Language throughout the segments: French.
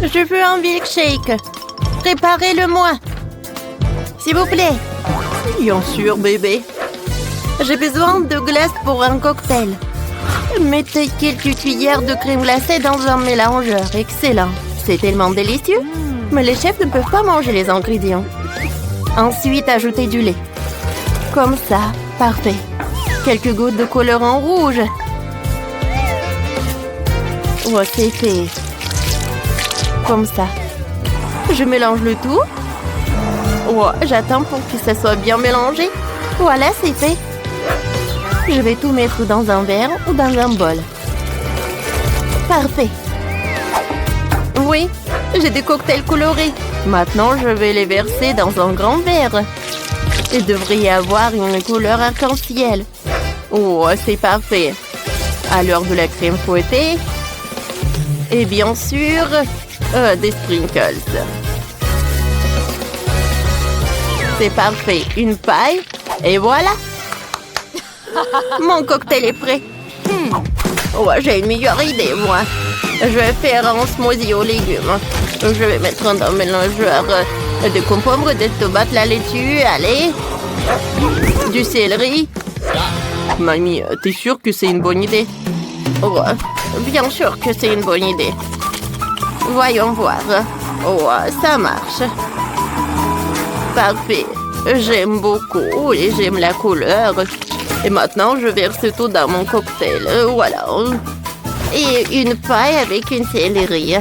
Je veux un milkshake. Préparez-le-moi. S'il vous plaît. Bien sûr, bébé. J'ai besoin de glace pour un cocktail. Mettez quelques cuillères de crème glacée dans un mélangeur. Excellent. C'est tellement délicieux. Mais les chefs ne peuvent pas manger les ingrédients. Ensuite, ajoutez du lait. Comme ça. Parfait. Quelques gouttes de colorant rouge. Oh, c'est fait. Comme ça. Je mélange le tout. Oh, j'attends pour que ça soit bien mélangé. Voilà, c'est fait. Je vais tout mettre dans un verre ou dans un bol. Parfait. Oui, j'ai des cocktails colorés. Maintenant, je vais les verser dans un grand verre. Il devrait y avoir une couleur arc-en-ciel. Oh, c'est parfait. À l'heure de la crème fouettée. Et bien sûr, des sprinkles. C'est parfait. Une paille. Et voilà. Mon cocktail est prêt. Oh, j'ai une meilleure idée, moi. Je vais faire un smoothie aux légumes. Je vais mettre dans un mélangeur de concombre, des tomates, la laitue, allez. Du céleri. Mamie, t'es sûre que c'est une bonne idée? Oh, bien sûr que c'est une bonne idée. Voyons voir. Oh, ça marche. Parfait. J'aime beaucoup et j'aime la couleur. Et maintenant, je verse tout dans mon cocktail. Voilà. Et une paille avec une céleri.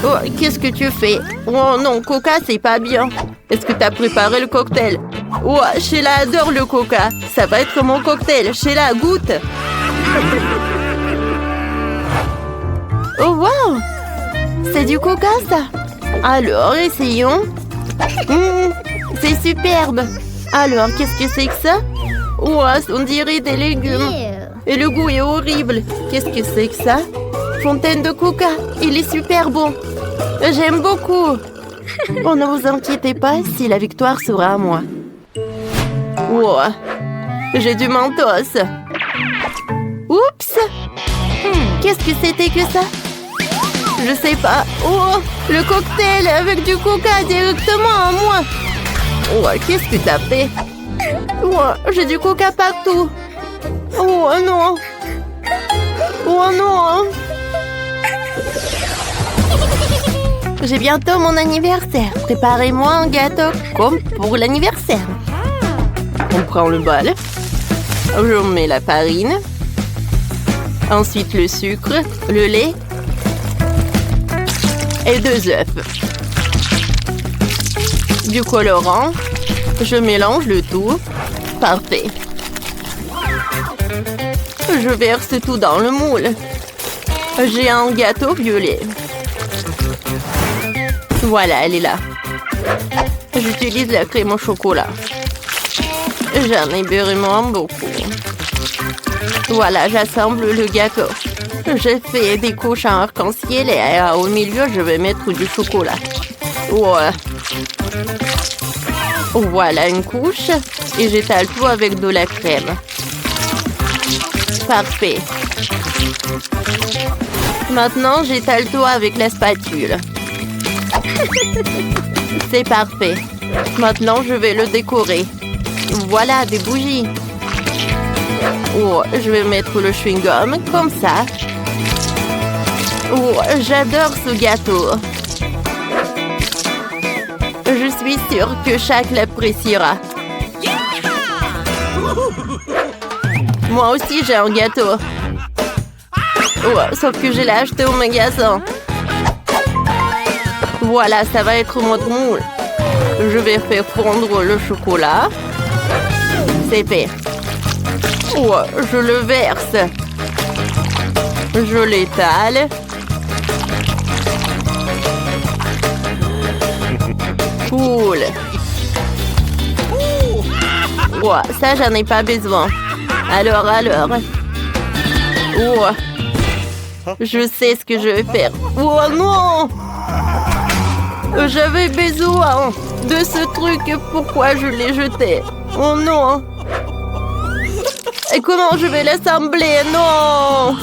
Oh, qu'est-ce que tu fais? Oh non, Coca, c'est pas bien. Est-ce que tu as préparé le cocktail? Oh, Sheila adore le Coca. Ça va être mon cocktail. Sheila, goûte. Oh, wow! C'est du Coca, ça. Alors, essayons. C'est superbe. Alors, qu'est-ce que c'est que ça? Oh, on dirait des légumes. Et le goût est horrible. Qu'est-ce que c'est que ça? Fontaine de Coca. Il est super bon. J'aime beaucoup. Oh, ne vous inquiétez pas si la victoire sera à moi. Oh, j'ai du mentos. Oups! Qu'est-ce que c'était que ça? Je sais pas. Oh, le cocktail avec du Coca directement à moi. Oh, qu'est-ce que t'as fait? Oh, j'ai du Coca partout. Oh non. Oh non. J'ai bientôt mon anniversaire. Préparez-moi un gâteau comme pour l'anniversaire. On prend le bol. Je mets la farine. Ensuite le sucre, le lait. Et 2 œufs. Du colorant. Je mélange le tout. Parfait. Je verse tout dans le moule. J'ai un gâteau violet. Voilà, elle est là. J'utilise la crème au chocolat. J'en ai vraiment beaucoup. Voilà, j'assemble le gâteau. Je fais des couches en arc-en-ciel et au milieu, je vais mettre du chocolat. Ouais. Voilà une couche et j'étale tout avec de la crème. Parfait. Maintenant, j'étale tout avec la spatule. C'est parfait. Maintenant, je vais le décorer. Voilà, des bougies. Oh, je vais mettre le chewing-gum comme ça. Oh, j'adore ce gâteau. Je suis sûre que chaque l'appréciera. Moi aussi, j'ai un gâteau. Oh, sauf que je l'ai acheté au magasin. Voilà, ça va être notre moule. Je vais faire fondre le chocolat. C'est fait. Oh, je le verse. Je l'étale. Cool. Oh, ça, j'en ai pas besoin. Alors. Oh, je sais ce que je vais faire. Oh non! J'avais besoin de ce truc. Pourquoi je l'ai jeté? Oh non! Et comment je vais l'assembler? Non!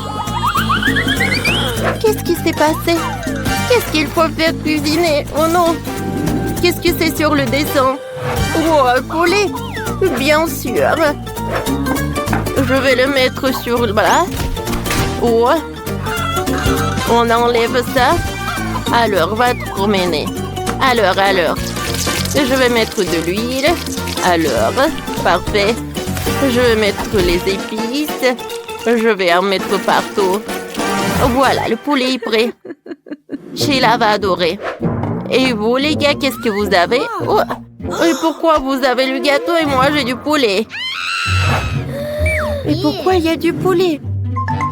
Qu'est-ce qui s'est passé? Qu'est-ce qu'il faut faire cuisiner? Oh non! Qu'est-ce que c'est sur le dessin? Oh, un poulet! Bien sûr! Je vais le mettre sur le bras. Oh! On enlève ça. Alors, va te promener. Alors. Je vais mettre de l'huile. Alors, parfait. Je vais mettre les épices. Je vais en mettre partout. Voilà, le poulet est prêt. Sheila va adorer. Et vous, les gars, qu'est-ce que vous avez? Oh, et pourquoi vous avez le gâteau et moi, j'ai du poulet? Et pourquoi il y a du poulet?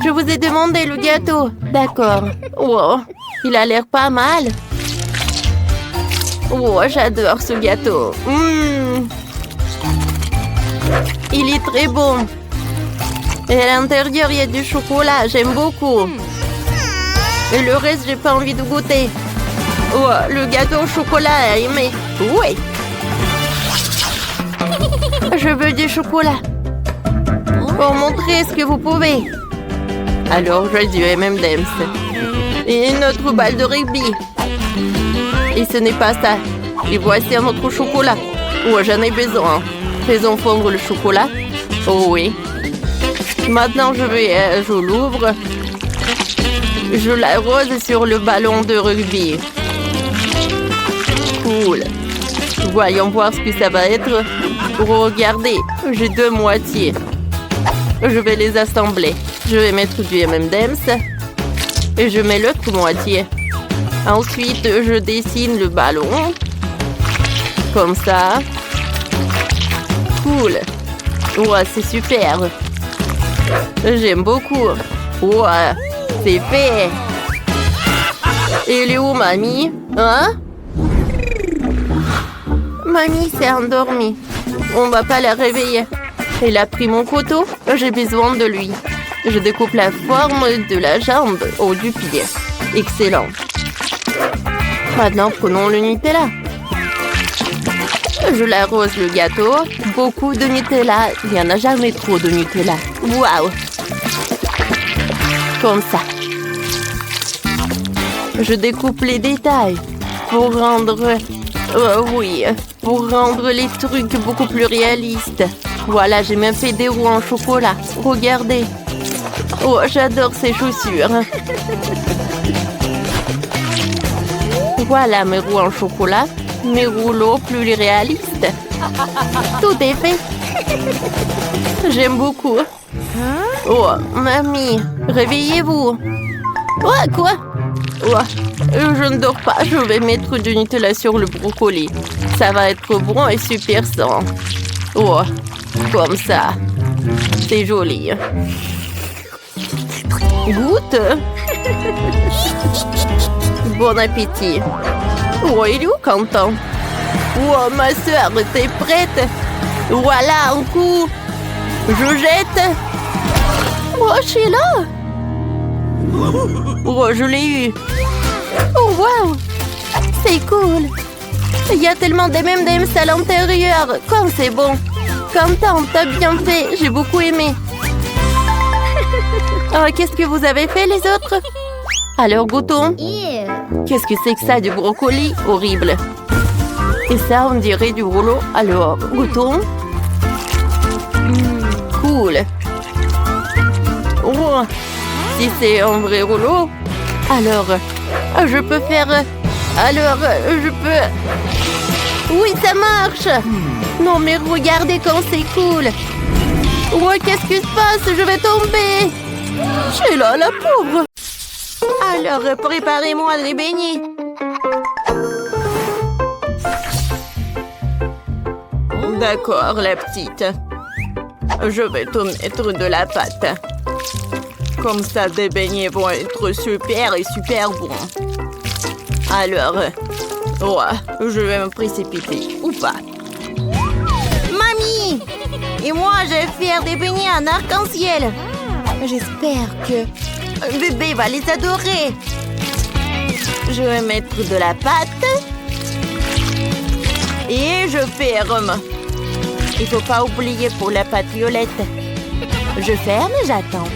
Je vous ai demandé le gâteau. D'accord. Wow, il a l'air pas mal. Oh, j'adore ce gâteau. Il est très bon. Et à l'intérieur, il y a du chocolat. J'aime beaucoup. Et le reste, j'ai pas envie de goûter. Oh, le gâteau au chocolat, aimé. Oui. Je veux du chocolat. Pour montrer ce que vous pouvez. Alors, j'ai du M&M's. Et une autre balle de rugby. Et ce n'est pas ça. Et voici un autre chocolat. Oh, j'en ai besoin. Faisons fondre le chocolat. Oh oui. Maintenant, je l'ouvre. Je l'arrose sur le ballon de rugby. Cool. Voyons voir ce que ça va être. Regardez, j'ai 2 moitiés. Je vais les assembler. Je vais mettre du M&M's. Et je mets l'autre moitié. Ensuite, je dessine le ballon. Comme ça. Cool. Ouais, c'est super. J'aime beaucoup. Ouais, c'est fait. Et elle est où, mamie? Hein? Mamie s'est endormie. On va pas la réveiller. Elle a pris mon couteau. J'ai besoin de lui. Je découpe la forme de la jambe ou du pied. Excellent. Maintenant, prenons le Nutella. Je l'arrose le gâteau. Beaucoup de Nutella. Il n'y en a jamais trop de Nutella. Waouh! Comme ça. Je découpe les détails pour rendre... pour rendre les trucs beaucoup plus réalistes. Voilà, j'ai même fait des roues en chocolat. Regardez. Oh, j'adore ces chaussures. Voilà mes roues en chocolat. Mes rouleaux plus réalistes. Tout est fait. J'aime beaucoup. Oh, mamie, réveillez-vous. Ouais, quoi? Je ne dors pas. Je vais mettre du Nutella sur le brocoli. Ça va être bon et super sain. Oh, comme ça. C'est joli. Goûte. Bon appétit. Oh, il est où, Quentin? Oh, ma soeur, t'es prête? Voilà, un coup. Je jette. Oh, Sheila. Oh, je l'ai eu. Oh, wow. C'est cool. Il y a tellement d'M&M's à l'intérieur. Comme c'est bon. Quentin, t'as bien fait. J'ai beaucoup aimé. Oh, qu'est-ce que vous avez fait, les autres? Alors, goûtons. Qu'est-ce que c'est que ça, du brocoli? Horrible. Et ça, on dirait du rouleau. Alors, goûtons. Cool. Oh, si c'est un vrai rouleau, alors, je peux faire... Alors, je peux... Oui, ça marche. Non, mais regardez comme c'est cool. Oh, qu'est-ce qui se passe? Je vais tomber. Sheila, la pauvre. Alors, préparez-moi les beignets. D'accord, la petite. Je vais te mettre de la pâte. Comme ça, des beignets vont être super et super bons. Alors, je vais me précipiter, ou pas. Mamie! Et moi, je vais faire des beignets en arc-en-ciel. J'espère que bébé va les adorer. Je vais mettre de la pâte. Et je ferme. Il faut pas oublier pour la pâte violette. Je ferme et j'attends.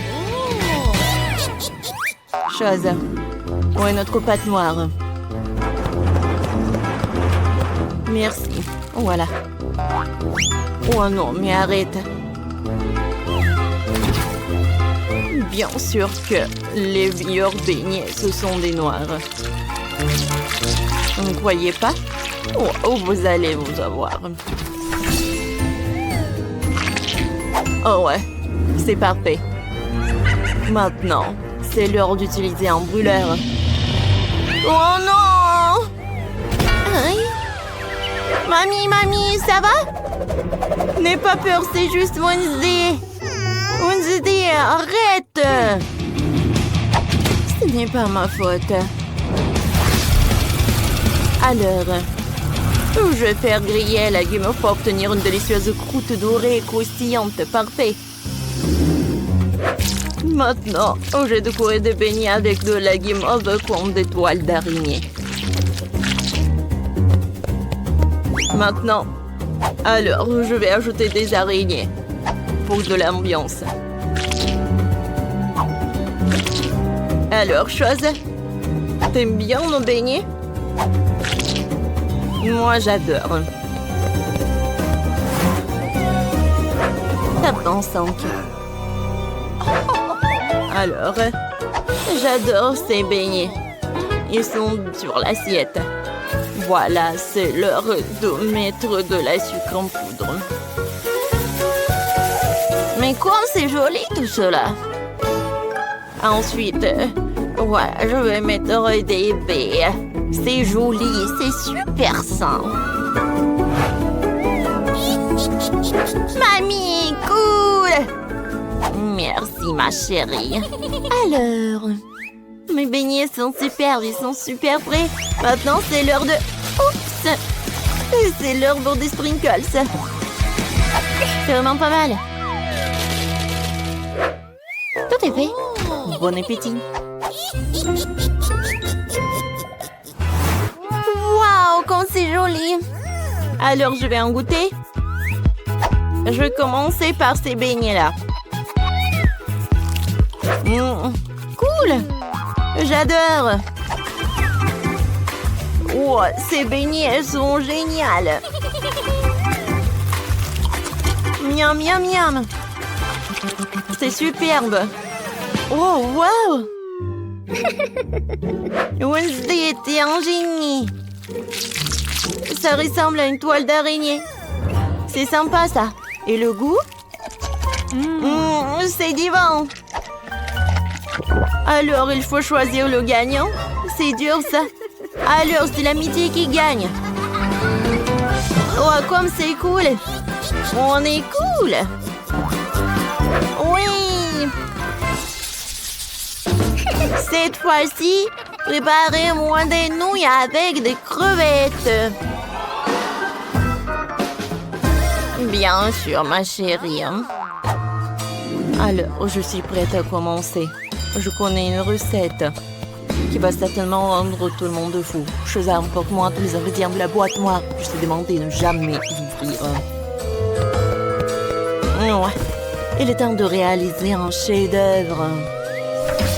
Chose. Où est notre pâte noire? Merci. Voilà. Oh non, mais arrête. Bien sûr que les meilleurs beignets, ce sont des noirs. Vous ne croyez pas? Oh, vous allez vous avoir. Oh ouais, c'est parfait. Maintenant, c'est l'heure d'utiliser un brûleur. Oh non! Hein? Mamie, ça va? N'aie pas peur, c'est juste Wednesday. Wednesday, arrête! Ce n'est pas ma faute. Alors, je vais faire griller la guimauve pour obtenir une délicieuse croûte dorée et croustillante. Parfait. Maintenant, j'ai décoré des beignets avec de la guimauve comme des toiles d'araignée. Maintenant, alors, je vais ajouter des araignées pour de l'ambiance. Alors, chose, t'aimes bien nos beignets? Moi, j'adore. Tape dans 5. Alors, j'adore ces beignets. Ils sont sur l'assiette. Voilà, c'est l'heure de mettre de la sucre en poudre. Mais comme c'est joli tout cela. Ensuite, ouais, je vais mettre des baies. C'est joli, c'est super sain. Mamie, cool! Merci, ma chérie. Alors, mes beignets sont superbes, ils sont super frais. Maintenant, c'est l'heure de... Oups! C'est l'heure pour des sprinkles. C'est vraiment pas mal. Tout est fait. Bon appétit. Waouh, comme c'est joli. Alors, je vais en goûter. Je vais commencer par ces beignets-là. Cool. J'adore. Oh, ces beignets sont géniales. Miam, miam, miam. C'est superbe. Oh, wow. Wednesday était un génie. Ça ressemble à une toile d'araignée. C'est sympa, ça. Et le goût? C'est divin. Alors, il faut choisir le gagnant. C'est dur, ça. Alors, c'est l'amitié qui gagne. Oh, comme c'est cool. On est cool. Oui. Cette fois-ci, préparez-moi des nouilles avec des crevettes. Bien sûr, ma chérie. Alors, je suis prête à commencer. Je connais une recette qui va certainement rendre tout le monde fou. Chose emporte-moi tous les ingrédients de la boîte noire. Je t'ai demandé de ne jamais l'ouvrir. Ouais, il est temps de réaliser un chef-d'œuvre.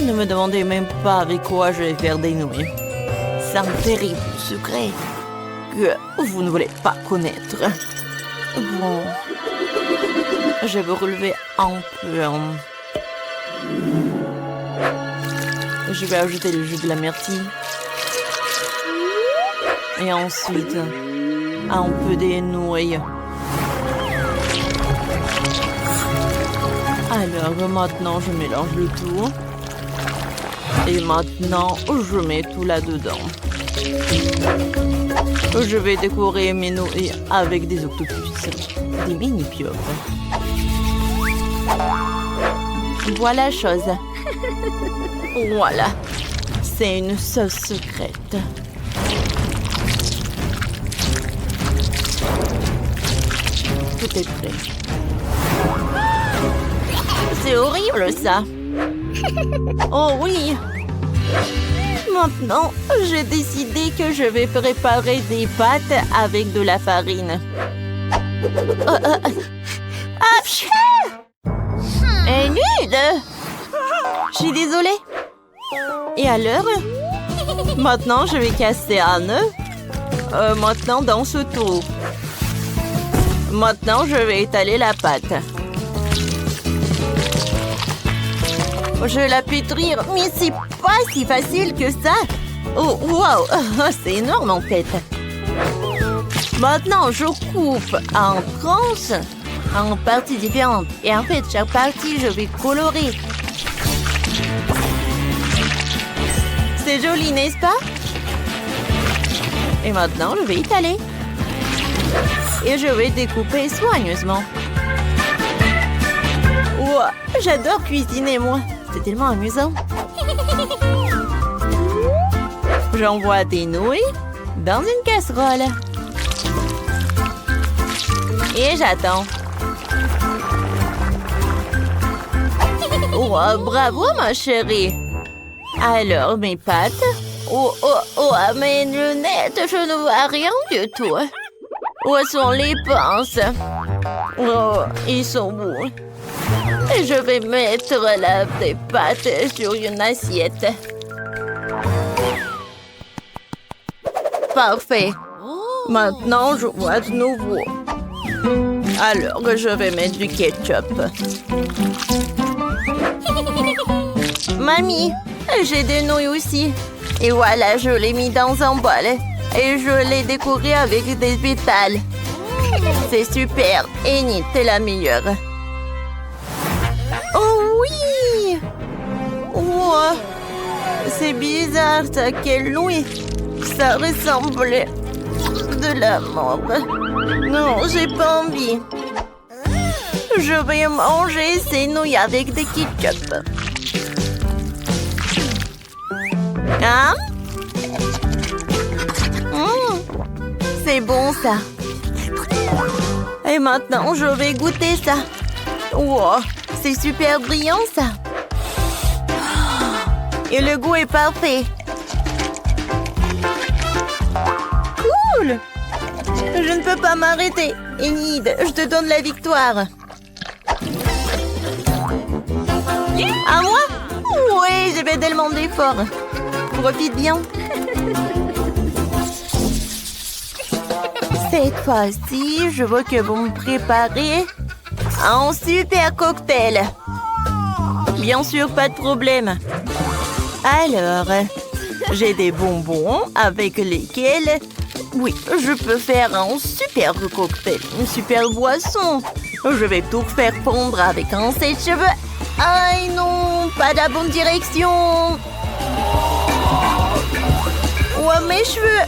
Ne me demandez même pas avec quoi je vais faire des nouilles. C'est un terrible secret que vous ne voulez pas connaître. Bon, je vais relever un peu. Je vais ajouter le jus de la myrtille. Et ensuite, un peu des nouilles. Alors maintenant, je mélange le tout. Et maintenant, je mets tout là-dedans. Je vais décorer mes nouilles avec des octopus, des mini-pieuvres. Voilà chose. Voilà. C'est une sauce secrète. Tout est prêt. C'est horrible, ça. Oh oui. Maintenant, j'ai décidé que je vais préparer des pâtes avec de la farine. Et nul. Je suis désolée. Et alors, Maintenant, je vais casser un œuf. Maintenant, dans ce trou. Maintenant, je vais étaler la pâte. Je vais la pétrir, mais c'est pas si facile que ça. Oh, wow, c'est énorme en fait. Maintenant, je coupe en tranches, en parties différentes. Et en fait, chaque partie, je vais colorer. C'est joli, n'est-ce pas? Et maintenant, je vais étaler. Et je vais découper soigneusement. Wow, j'adore cuisiner, moi. C'est tellement amusant. J'envoie des nouilles dans une casserole. Et j'attends. Oh, bravo, ma chérie. Alors, mes pâtes. Oh, mes lunettes, je ne vois rien du tout. Où sont les pinces? Oh, ils sont bons. Je vais mettre les pâtes sur une assiette. Parfait. Maintenant, je vois de nouveau. Alors, je vais mettre du ketchup. Mamie, j'ai des nouilles aussi. Et voilà, je l'ai mis dans un bol. Et je l'ai décoré avec des pétales. C'est super. Enid, t'es la meilleure. Oh oui! Wow. C'est bizarre, ça. Quelle nouille. Ça ressemble de la mort. Non, j'ai pas envie. Je vais manger ces nouilles avec des ketchup. Hein? C'est bon, ça. Et maintenant, je vais goûter ça. Wow, c'est super brillant, ça. Et le goût est parfait. Cool! Je ne peux pas m'arrêter. Enid, je te donne la victoire. À moi? Oui, je vais tellement d'efforts. Profite bien. Cette fois-ci, je veux que vous me préparez un super cocktail. Bien sûr, pas de problème. Alors, j'ai des bonbons avec lesquels, oui, je peux faire un super cocktail, une super boisson. Je vais tout faire fondre avec un sèche-cheveux. Aïe non, pas la bonne direction. Oh, mes cheveux.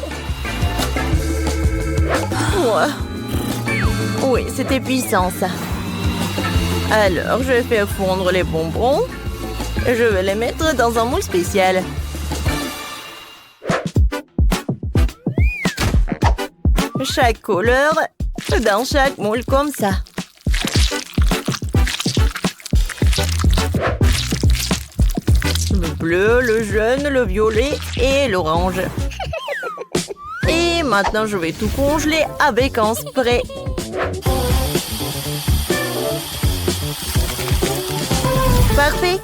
Oh. Oui, c'était puissant, ça. Alors, je vais faire fondre les bonbons. Je vais les mettre dans un moule spécial. Chaque couleur dans chaque moule comme ça. Le bleu, le jaune, le violet et l'orange. Et maintenant, je vais tout congeler avec un spray. Parfait.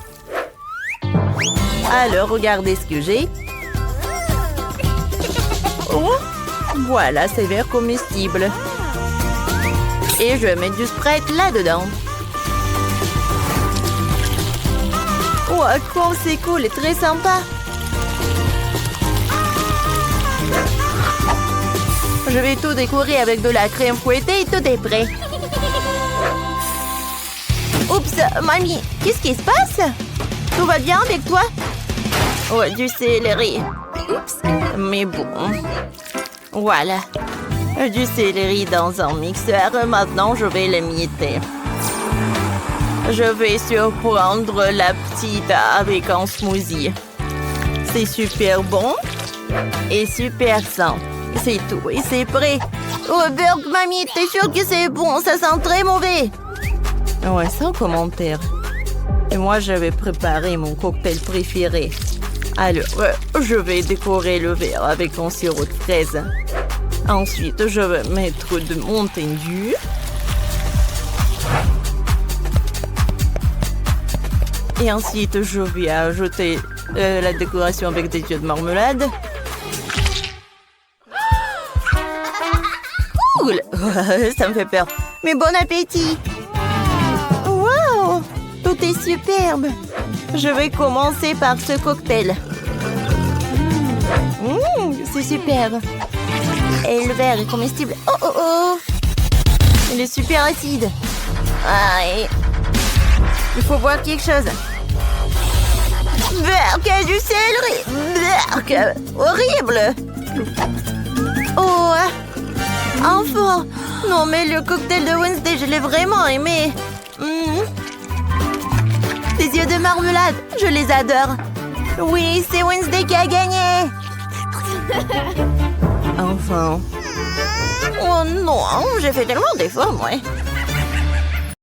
Alors, regardez ce que j'ai. Oh, voilà, c'est vert comestible. Et je vais mettre du Sprite là-dedans. Oh, quoi, c'est cool et très sympa. Je vais tout décorer avec de la crème fouettée et tout est prêt. Oups, mamie, qu'est-ce qui se passe? Tout va bien avec toi? Oh, du céleri. Oups, mais bon. Voilà. Du céleri dans un mixeur. Maintenant, je vais l'émietter. Je vais surprendre la petite avec un smoothie. C'est super bon et super sain. C'est tout et c'est prêt. Oh, Burg, mamie, t'es sûre que c'est bon? Ça sent très mauvais. Ouais, sans commentaire. Et moi, je vais préparer mon cocktail préféré. Alors, je vais décorer le verre avec un sirop de fraise. Ensuite, je vais mettre de Mountain Dew. Et ensuite, je vais ajouter La décoration avec des yeux de marmelade. Cool. Ça me fait peur. Mais bon appétit. Wow, tout est superbe. Je vais commencer par ce cocktail. C'est super. Et le verre est comestible. Oh oh oh. Il est super acide. Aïe. Il faut boire quelque chose. Berk, du céleri. Berk, horrible. Oh, enfin. Non, mais le cocktail de Wednesday, je l'ai vraiment aimé. Des yeux de marmelade, je les adore. Oui, c'est Wednesday qui a gagné. Enfin. Oh non, j'ai fait tellement d'efforts, moi.